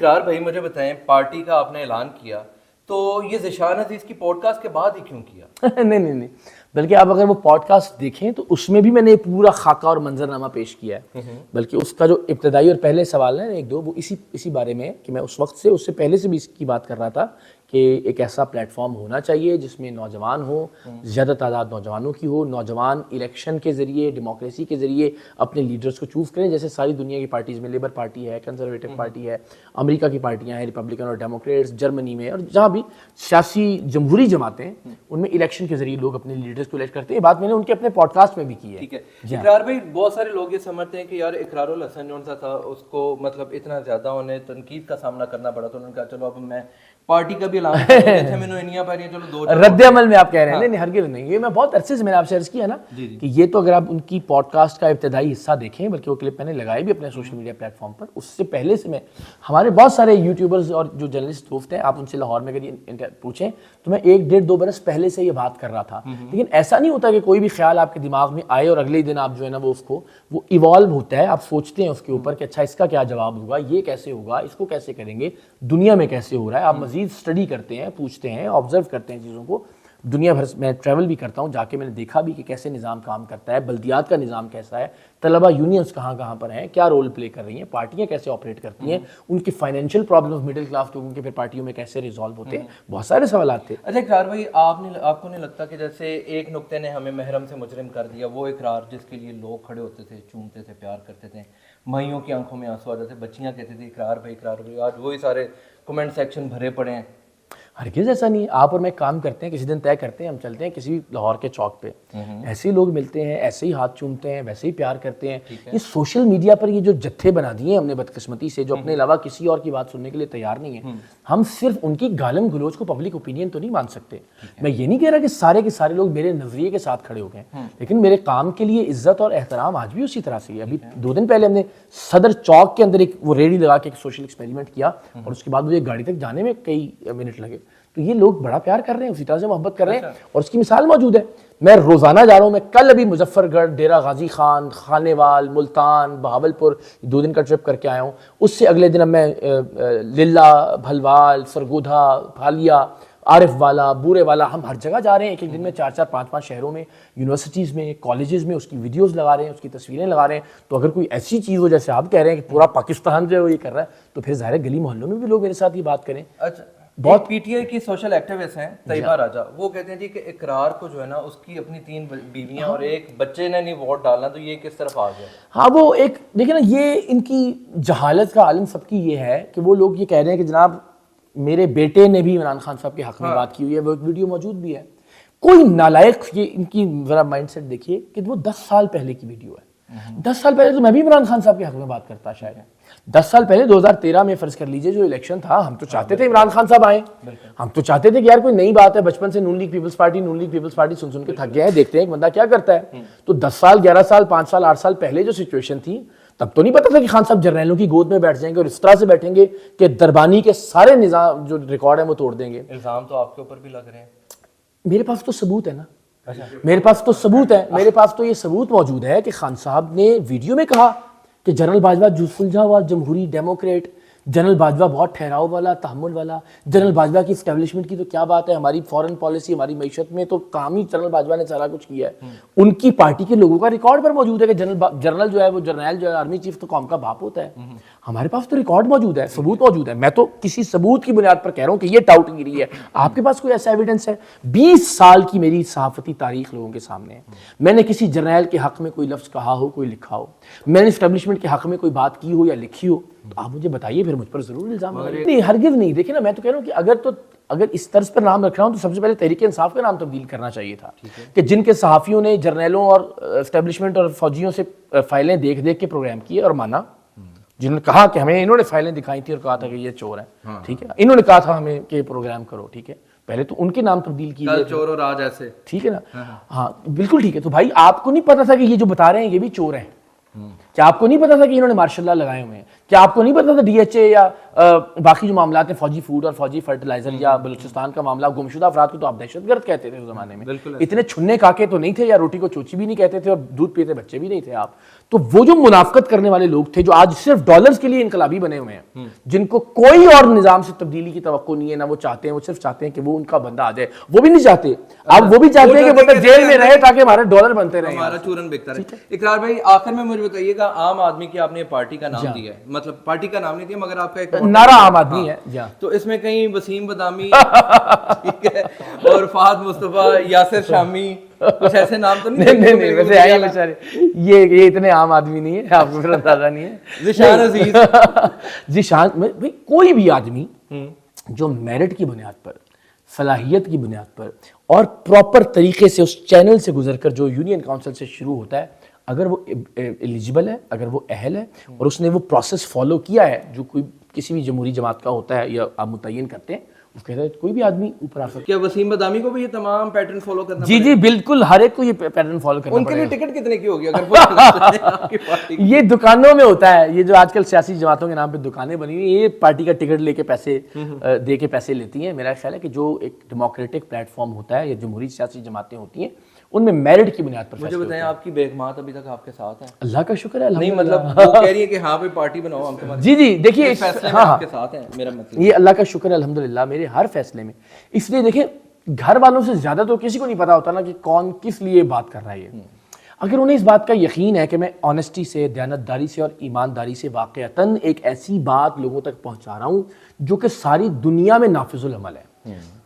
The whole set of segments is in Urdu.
اقرار بھائی مجھے بتائیں, پارٹی کا آپ نے اعلان کیا تو یہ ذیشان عزیز کی پوڈ کاسٹ کے بعد ہی کیوں کیا؟ نہیں, بلکہ آپ اگر وہ پوڈ کاسٹ دیکھیں تو اس میں بھی میں نے پورا خاکہ اور منظرنامہ پیش کیا ہے. بلکہ اس کا جو ابتدائی اور پہلے سوال ہے ایک دو, وہ اسی بارے میں کہ میں اس سے پہلے سے بھی اس کی بات کر رہا تھا کہ ایک ایسا پلیٹ فارم ہونا چاہیے جس میں نوجوان ہوں, زیادہ تعداد نوجوانوں کی ہو, نوجوان الیکشن کے ذریعے, ڈیموکریسی کے ذریعے اپنے لیڈرز کو چوز کریں, جیسے ساری دنیا کی پارٹیز میں لیبر پارٹی ہے, کنزرویٹو پارٹی ہے, امریکہ کی پارٹیاں ہیں ریپبلکن اور ڈیموکریٹس, جرمنی میں اور جہاں بھی سیاسی جمہوری جماعتیں ان میں الیکشن کے ذریعے لوگ اپنے لیڈرز کو الیکٹ کرتے ہیں. یہ بات میں نے ان کے اپنے پوڈ کاسٹ میں بھی کی ہے. ٹھیک ہے اقرار بھائی, بہت سارے لوگ یہ سمجھتے ہیں کہ یار اقرار الحسن جو تھا اس کو مطلب اتنا زیادہ انہیں تنقید کا سامنا کرنا پڑا, تو انہوں نے کہا چلو اب میں پارٹی کا بھی اعلان رد عمل میں آپ کہہ رہے ہیں. نہیں ہرگز نہیں, یہ میں بہت عرصے سے میں نے آپ سے عرض کیا نا کہ یہ تو اگر آپ ان کی پوڈ کاسٹ کا ابتدائی حصہ دیکھیں, بلکہ وہ کلپ میں نے لگائے بھی اپنے سوشل میڈیا پلیٹ فارم پر, اس سے پہلے سے میں ہمارے بہت سارے یوٹیوبرز اور جو جرنلسٹ دوست ہیں, آپ ان سے لاہور میں اگر پوچھیں تو میں 1-1.5-2 برس پہلے سے یہ بات کر رہا تھا. لیکن ایسا نہیں ہوتا کہ کوئی بھی خیال آپ کے دماغ میں آئے اور اگلے دن آپ جو ہے نا وہ ایوالو ہوتا ہے, آپ سوچتے ہیں اس کے اوپر کہ اچھا اس کا کیا جواب ہوگا, یہ کیسے ہوگا, اس کو کیسے کریں گے, دنیا میں کیسے ہو رہا ہے. آپ مزید اسٹڈی کرتے ہیں, پوچھتے ہیں, آبزرو کرتے ہیں چیزوں کو. دنیا بھر میں ٹریول بھی کرتا ہوں, جا کے میں نے دیکھا بھی کہ کیسے نظام کام کرتا ہے, بلدیات کا نظام کیسا ہے, طلبہ یونینز کہاں پر ہیں, کیا رول پلے کر رہی ہیں, پارٹیاں کیسے آپریٹ کرتی ہیں, ان کی فائنینشیل پرابلمز مڈل کلاس لوگوں کے پھر پارٹیوں میں کیسے ریزالو ہوتے ہیں. بہت سارے سوالات تھے. اچھا اقرار بھائی, آپ کو نہیں لگتا کہ جیسے ایک نقطے نے ہمیں محرم سے مجرم کر دیا, وہ اقرار جس کے لیے لوگ کھڑے ہوتے تھے, چومتے تھے, پیار کرتے تھے, مائیوں کی آنکھوں میں آنسو آ جاتے, بچیاں کہتی تھی اقرار بھائی, آج وہی سارے کمنٹ سیکشن بھرے پڑے ہیں. ہرگز ایسا نہیں. آپ اور میں کام کرتے ہیں, کسی دن طے کرتے ہیں, ہم چلتے ہیں کسی لاہور کے چوک پہ, ایسے ہی لوگ ملتے ہیں, ایسے ہی ہاتھ چومتے ہیں, ویسے ہی پیار کرتے ہیں. یہ سوشل میڈیا پر یہ جو جتھے بنا دیے ہیں ہم نے بدقسمتی سے, جو اپنے علاوہ کسی اور کی بات سننے کے لیے تیار نہیں ہے, ہم صرف ان کی گالم گلوچ کو پبلک اوپینین تو نہیں مان سکتے. میں یہ نہیں کہہ رہا کہ سارے کے سارے لوگ میرے نظریے کے ساتھ کھڑے ہو گئے, لیکن میرے کام کے لیے عزت اور احترام آج بھی اسی طرح سے ہے. ابھی 2 دن پہلے ہم نے صدر چوک کے اندر ایک وہ ریڑھی لگا کے ایک سوشل ایکسپیریمنٹ کیا, اور اس کے بعد مجھے گاڑی تک جانے میں کئی منٹ لگے. تو یہ لوگ بڑا پیار کر رہے ہیں, اسی طرح سے محبت کر رہے ہیں, اور اس کی مثال موجود ہے. میں روزانہ جا رہا ہوں, میں کل ابھی مظفر گڑھ, ڈیرہ غازی خان, خانیوال, ملتان, بہاولپور 2 دن کا ٹرپ کر کے آیا ہوں. اس سے اگلے دن میں للہ, بھلوال, سرگودھا, پھالیا, عارف والا, بورے والا, ہم ہر جگہ جا رہے ہیں. ایک دن میں 4-4 5-5 شہروں میں, یونیورسٹیز میں, کالجز میں اس کی ویڈیوز لگا رہے ہیں, اس کی تصویریں لگا رہے ہیں. تو اگر کوئی ایسی چیز ہو جیسے آپ کہہ رہے ہیں کہ پورا پاکستان جو ہے وہ یہ کر رہا ہے, تو پھر ظاہر ہے گلی محلوں میں بھی لوگ میرے ساتھ یہ بات کریں. اچھا, بہت پی ٹی آئی کی سوشل ایکٹیوسٹ ہیں طیبہ راجہ, وہ کہتے ہیں جی کہ اقرار کو جو ہے نا اس کی اپنی 3 بیویاں اور ایک بچے نے نہیں ووٹ ڈالنا, تو یہ کس طرف آ گیا؟ ہاں وہ ایک دیکھیں نا, یہ ان کی جہالت کا عالم سب کی یہ ہے کہ وہ لوگ یہ کہہ رہے ہیں کہ جناب میرے بیٹے نے بھی عمران خان صاحب کے حق میں بات کی ہوئی ہے, وہ ایک ویڈیو موجود بھی ہے. کوئی نالائق, یہ ان کی ذرا مائنڈ سیٹ دیکھیے کہ وہ 10 سال پہلے کی ویڈیو ہے. 10 سال پہلے تو میں بھی عمران خان صاحب کے حق میں بات کرتا شاید. 10 سال پہلے 2013 میں فرض کر لیجئے جو الیکشن تھا, ہم تو چاہتے تھے عمران خان صاحب آئیں, ہم تو چاہتے تھے کہ یار کوئی نئی بات ہے, بچپن سے نون لیگ پیپلز پارٹی سن کے تھک گئے ہیں, دیکھتے ہیں ایک بندہ کیا کرتا ہے. تو 10 سال 11 سال 5 سال 8 سال پہلے جو سچویشن تھی, تب تو نہیں پتا تھا کہ خان صاحب جرنیلوں کی گود میں بیٹھ جائیں گے اور اس طرح سے بیٹھیں گے کہ دربانی کے سارے نظام جو ریکارڈ ہیں وہ توڑ دیں گے. الزام تو آپ کے اوپر بھی لگ رہے ہیں. میرے پاس تو ثبوت ہے نا, میرے پاس تو یہ ثبوت موجود ہے کہ خان صاحب نے ویڈیو میں کہا کہ جنرل باجوہ جوس سلجھا ہوا جمہوری ڈیموکریٹ, جنرل باجوہ بہت ٹھہراؤ والا, تحمل والا. جنرل باجوہ کی اسٹیبلشمنٹ کی تو کیا بات ہے, ہماری فارن پالیسی, ہماری معیشت میں تو کام ہی جنرل باجوہ نے سارا کچھ کیا ہے. ان کی پارٹی کے لوگوں کا ریکارڈ پر موجود ہے کہ جنرل جو ہے وہ جرنیل جو ہے آرمی چیف تو قوم کا باپ ہوتا ہے. ہمارے پاس تو ریکارڈ موجود ہے, ثبوت موجود ہے. میں تو کسی ثبوت کی بنیاد پر کہہ رہا ہوں کہ یہ ٹاؤٹ گیری ہے. آپ کے پاس کوئی ایسا ایویڈنس ہے؟ 20 سال کی میری صحافتی تاریخ لوگوں کے سامنے ہے. میں نے کسی جرنیل کے حق میں کوئی لفظ کہا ہو, کوئی لکھا ہو, میں نے اسٹیبلشمنٹ کے حق میں کوئی بات کی ہو یا لکھی ہو, تو آپ مجھے بتائیے, پھر مجھ پر ضرور الزام لگائیے. نہیں ہرگز نہیں. دیکھیں نا, میں تو کہہ رہا ہوں کہ اگر اس طرز پر نام رکھ رہا ہوں تو سب سے پہلے تحریک انصاف کا نام تبدیل کرنا چاہیے تھا, کہ جن کے صحافیوں نے جرنیلوں اور اسٹیبلشمنٹ اور فوجیوں سے فائلیں دیکھ کے پروگرام کیے اور مانا, جنہوں نے کہا کہ ہمیں انہوں نے فائلیں دکھائی تھی اور کہا تھا کہ یہ چور ہیں, ٹھیک ہے, انہوں نے کہا تھا ہمیں کہ پروگرام کرو, ٹھیک ہے, پہلے تو ان کے نام تبدیل کیے, چور اور آج ایسے, ٹھیک ہے نا. ہاں بالکل ٹھیک ہے. تو بھائی آپ کو نہیں پتا تھا کہ یہ جو بتا رہے ہیں یہ بھی چور ہیں, کیا آپ کو نہیں پتا تھا کہ انہوں نے مارشل لا لگائے ہوئے ہیں؟ کیا آپ کو نہیں پتا تھا DHA یا باقی جو معاملات ہیں فوجی فوڈ اور فوجی فرٹیلائزر یا بلوچستان کا معاملہ گمشدہ افراد کو تو آپ دہشت گرد کہتے تھے اس زمانے میں. اتنے چھنے کاکے تو نہیں تھے, یا روٹی کو چوچی بھی نہیں کہتے تھے, اور دودھ پیتے بچے بھی نہیں تھے آپ. تو وہ جو منافقت کرنے والے لوگ تھے جو آج صرف ڈالرز کے لیے انقلابی بنے ہوئے ہیں, جن کو کوئی اور نظام سے تبدیلی کی توقع نہیں ہے, نہ وہ چاہتے ہیں, وہ صرف چاہتے ہیں کہ وہ ان کا بندہ آ جائے, وہ بھی نہیں چاہتے. اب وہ بھی چاہتے ہیں کہ وہ تک جیل میں رہے تاکہ ہمارے ڈالر بنتے رہیں, ہمارا چورن بکتا رہے. اقرار بھائی آخر میں مجھے بتائیے گا, عام آدمی کی آپ نے پارٹی کا نام دیا ہے, مطلب پارٹی کا نام نہیں دیا مگر آپ کا ایک نعرہ عام آدمی ہے, تو اس میں کہیں وسیم بدامی اور فہد مصطفیٰ, یاسر شامی, کچھ ایسے نام تو نہیں؟ نہیں ویسے آئیے بیچارے, یہ اتنے عام آدمی نہیں ہے, آپ کو پھر اندازہ نہیں ہے. ذیشان عزیز, ذیشان بھائی کوئی بھی آدمی جو میرٹ کی بنیاد پر, صلاحیت کی بنیاد پر اور پراپر طریقے سے اس چینل سے گزر کر جو یونین کاؤنسل سے شروع ہوتا ہے, اگر وہ ایلیجیبل ہے, اگر وہ اہل ہے اور اس نے وہ پروسیس فالو کیا ہے جو کوئی کسی بھی جمہوری جماعت کا ہوتا ہے یا آپ متعین کرتے ہیں, وہ کہتا ہے کوئی بھی آدمی اوپر آ سکتا ہے. کیا وسیم بدامی کو بھی یہ تمام پیٹرن فالو کرنا؟ جی بالکل, ہر ایک کو یہ پیٹرن فالو کرنا ان کے لیے ٹکٹ کتنے کی ہوگی اگر وہ یہ دکانوں میں ہوتا ہے, یہ جو آج کل سیاسی جماعتوں کے نام پہ دکانیں بنی ہوئی, یہ پارٹی کا ٹکٹ لے کے پیسے دے کے پیسے لیتی ہیں. میرا خیال ہے کہ جو ایک ڈیموکریٹک پلیٹ فارم ہوتا ہے یا جمہوری سیاسی جماعتیں ہوتی ہیں, ان میں میرٹ کی بنیاد پر. مجھے بتائیں آپ کی بیگمات ابھی تک آپ کے ساتھ ہے؟ اللہ کا شکر ہے. نہیں مطلب وہ کہہ رہی ہے کہ ہاں بھائی پارٹی بناؤ ہم تمہارے. جی دیکھیے آپ کے ساتھ ہیں, میرا مطلب یہ اللہ کا شکر ہے الحمدللہ میرے ہر فیصلے میں. اس لیے دیکھیں گھر والوں سے زیادہ تو کسی کو نہیں پتا ہوتا نا کہ کون کس لیے بات کر رہا ہے. اگر انہیں اس بات کا یقین ہے کہ میں آنیسٹی سے, دیانتداری سے اور ایمانداری سے واقعتاً ایک ایسی بات لوگوں تک پہنچا رہا ہوں جو کہ ساری دنیا میں نافذ العمل ہے,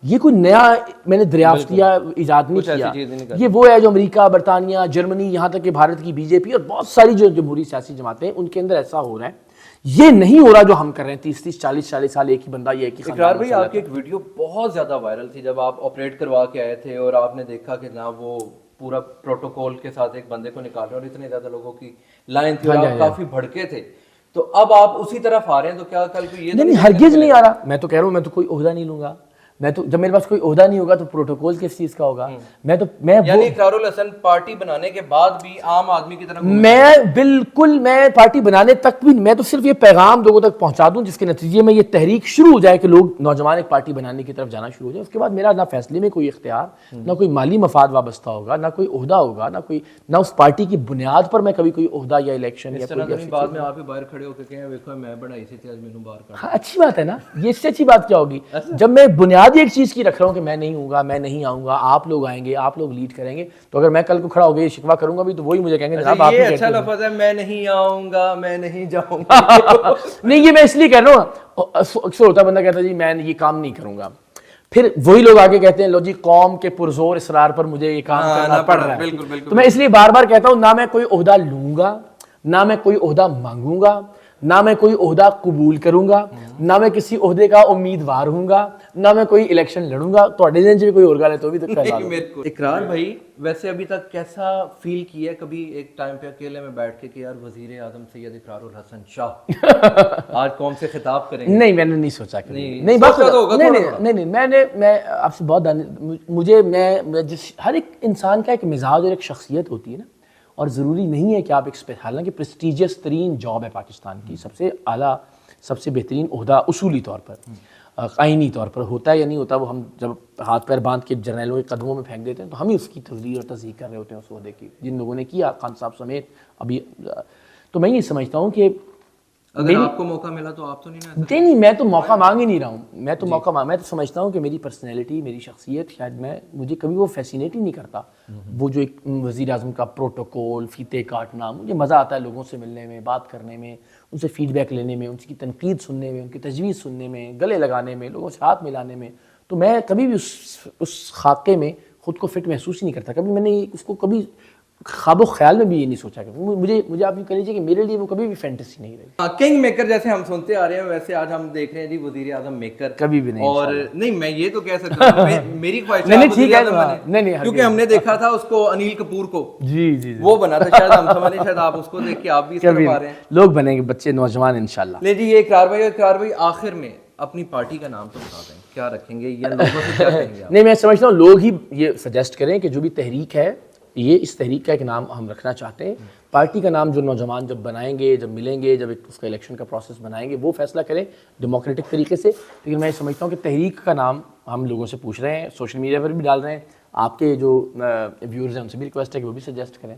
یہ کوئی نیا میں نے دریافت یا ایجاد نہیں کیا, یہ وہ ہے جو امریکہ, برطانیہ, جرمنی, یہاں تک کہ بھارت کی BJP اور بہت ساری جو جمہوری سیاسی جماعتیں ان کے اندر ایسا ہو رہا ہے. یہ نہیں ہو رہا جو ہم کر رہے ہیں 30 40 سال ایک ہی بندہ یا ایک ہی. اقرار بھائی آپ کی ایک ویڈیو بہت زیادہ وائرل تھی جب آپ آپریٹ کروا کے آئے تھے اور آپ نے دیکھا کہ جناب وہ پورا پروٹوکول کے ساتھ ایک بندے کو نکال رہے اور اتنے زیادہ لوگوں کی لائن تھی اور آپ کافی بھڑکے تھے, تو اب آپ اسی طرف آ رہے ہیں, تو کیا کل کو یہ نہیں ہرگز نہیں آ رہا. میں تو کہہ رہا ہوں میں تو کوئی عہدہ نہیں لوں گا, میں تو جب میرے پاس کوئی عہدہ نہیں ہوگا تو پروٹوکول کس چیز کا ہوگا. میں یعنی اقرار الحسن پارٹی بنانے کے بعد بھی عام آدمی کی طرح میں بالکل میں پارٹی بنانے تک بھی, میں تو صرف یہ پیغام لوگوں تک پہنچا دوں جس کے نتیجے میں یہ تحریک شروع ہو جائے کہ لوگ نوجوان ایک پارٹی بنانے کی طرف جانا شروع ہو جائے. اس کے بعد میرا نہ فیصلے میں کوئی اختیار, نہ کوئی مالی مفاد وابستہ ہوگا, نہ کوئی عہدہ ہوگا, نہ اس پارٹی کی بنیاد پر میں کبھی کوئی عہدہ یا الیکشن یا کوئی بعد میں آپ ہی باہر کھڑے ہو کے کہیں دیکھو میں بڑھائی سے تھی آج مینوں باہر کر. ہاں اچھی بات ہے نا, یہ اس سے اچھی بات کیا ہوگی جب میں بنیادی ایک چیز کی رکھ رہا ہوں کہ میں نہیں ہوں گا, میں نہیں آؤں گا, آپ لوگ آئیں گے, آپ لوگ لیڈ کریں گے. تو اگر میں کل کو کھڑا ہو گیا شکوہ کروں گا بھی تو وہی مجھے کہیں گے جناب آپ یہ اچھا لفظ ہے, میں نہیں آؤں گا, میں نہیں جاؤں گا. نہیں یہ میں اس لیے کہہ رہا ہوں, اکثر ہوتا بندہ کہتا ہے جی میں یہ کام نہیں کروں گا, پھر وہی لوگ آگے کہتے ہیں لو جی قوم کے پرزور اصرار پر مجھے یہ کام کرنا پڑ رہا ہے. تو میں اس لیے بار بار کہتا ہوں نہ میں کوئی عہدہ لوں گا, نہ میں کوئی عہدہ مانگوں گا, نہ میں کوئی عہدہ قبول کروں گا, نہ میں کسی عہدے کا امیدوار ہوں گا, نہ میں کوئی الیکشن لڑوں گا. تو ڈیزائن سے کوئی اور گا لے تو بھی تو اقرار بھائی ویسے ابھی تک کیسا فیل کیا ہے کبھی ایک ٹائم پہ اکیلے میں بیٹھ کے کہ یار وزیر اعظم سید اقرار الحسن شاہ آج قوم سے خطاب کریں گے؟ نہیں میں نے نہیں سوچا کہ نہیں بات نہیں میں آپ سے بہت مجھے میں جس ہر ایک انسان کا ایک مزاج اور ایک شخصیت ہوتی ہے نا, اور ضروری نہیں ہے کہ آپ ایک حالانکہ پریسٹیجیس ترین جاب ہے پاکستان کی, سب سے اعلیٰ سب سے بہترین عہدہ اصولی طور پر آئینی طور پر ہوتا ہے یا نہیں ہوتا, وہ ہم جب ہاتھ پیر باندھ کے جرنیلوں کے قدموں میں پھینک دیتے ہیں تو ہم ہی اس کی تجزیہ اور تصحیح کر رہے ہوتے ہیں اس عہدے کی, جن لوگوں نے کیا خان صاحب سمیت ابھی. تو میں یہ سمجھتا ہوں کہ اگر آپ کو موقع ملا تو آپ تو نہیں میں تو موقع مانگ ہی نہیں رہا ہوں, میں تو موقع میں تو سمجھتا ہوں کہ میری پرسنالٹی, میری شخصیت شاید مجھے کبھی وہ فیسینیٹ ہی نہیں کرتا. وہ جو ایک وزیر اعظم کا پروٹوکول, فیتے کاٹنا, مجھے مزہ آتا ہے لوگوں سے ملنے میں, بات کرنے میں, ان سے فیڈ بیک لینے میں, ان کی تنقید سننے میں, ان کی تجویز سننے میں, گلے لگانے میں, لوگوں سے ہاتھ ملانے میں. تو میں کبھی بھی اس خاکے میں خود کو فٹ محسوس ہی نہیں کرتا. کبھی میں نے اس کو کبھی خواب و خیال میں بھی یہ نہیں سوچا کہ مجھے آپ یہ کہہ لیجیے کہ میرے لیے وہ کبھی بھی فینٹیسی نہیں رہی. کنگ میکر جیسے ہم سنتے آ رہے ہیں ویسے آج ہم دیکھ رہے ہیں جی وزیر اعظم میکر کبھی بھی نہیں. اور نہیں میں یہ تو کہہ سکتا ہوں میری خواہش ہے کیونکہ ہم نے دیکھا تھا اس کو انیل کپور کو, جی وہ بنا تھا, شاید ہم سمجھ نہیں, شاید آپ اس کو دیکھ کے آپ بھی اس طرف آ رہے ہیں. لوگ بنیں گے بچے نوجوان انشاءاللہ. نہیں جی یہ اقرار بھائی آخر میں اپنی پارٹی کا نام تو بتا دیں, کیا رکھیں گے یا لوگوں سے کیا کہیں گے؟ نہیں میں سمجھتا ہوں لوگ ہی یہ سجیسٹ کریں کہ جو بھی تحریک ہے یہ اس تحریک کا ایک نام ہم رکھنا چاہتے ہیں. پارٹی کا نام جو نوجوان جب بنائیں گے, جب ملیں گے, جب اس کا الیکشن کا پروسیس بنائیں گے, وہ فیصلہ کریں ڈیموکریٹک طریقے سے. لیکن میں سمجھتا ہوں کہ تحریک کا نام ہم لوگوں سے پوچھ رہے ہیں, سوشل میڈیا پر بھی ڈال رہے ہیں. آپ کے جو ویورز ہیں ان سے بھی ریکویسٹ ہے کہ وہ بھی سجیسٹ کریں.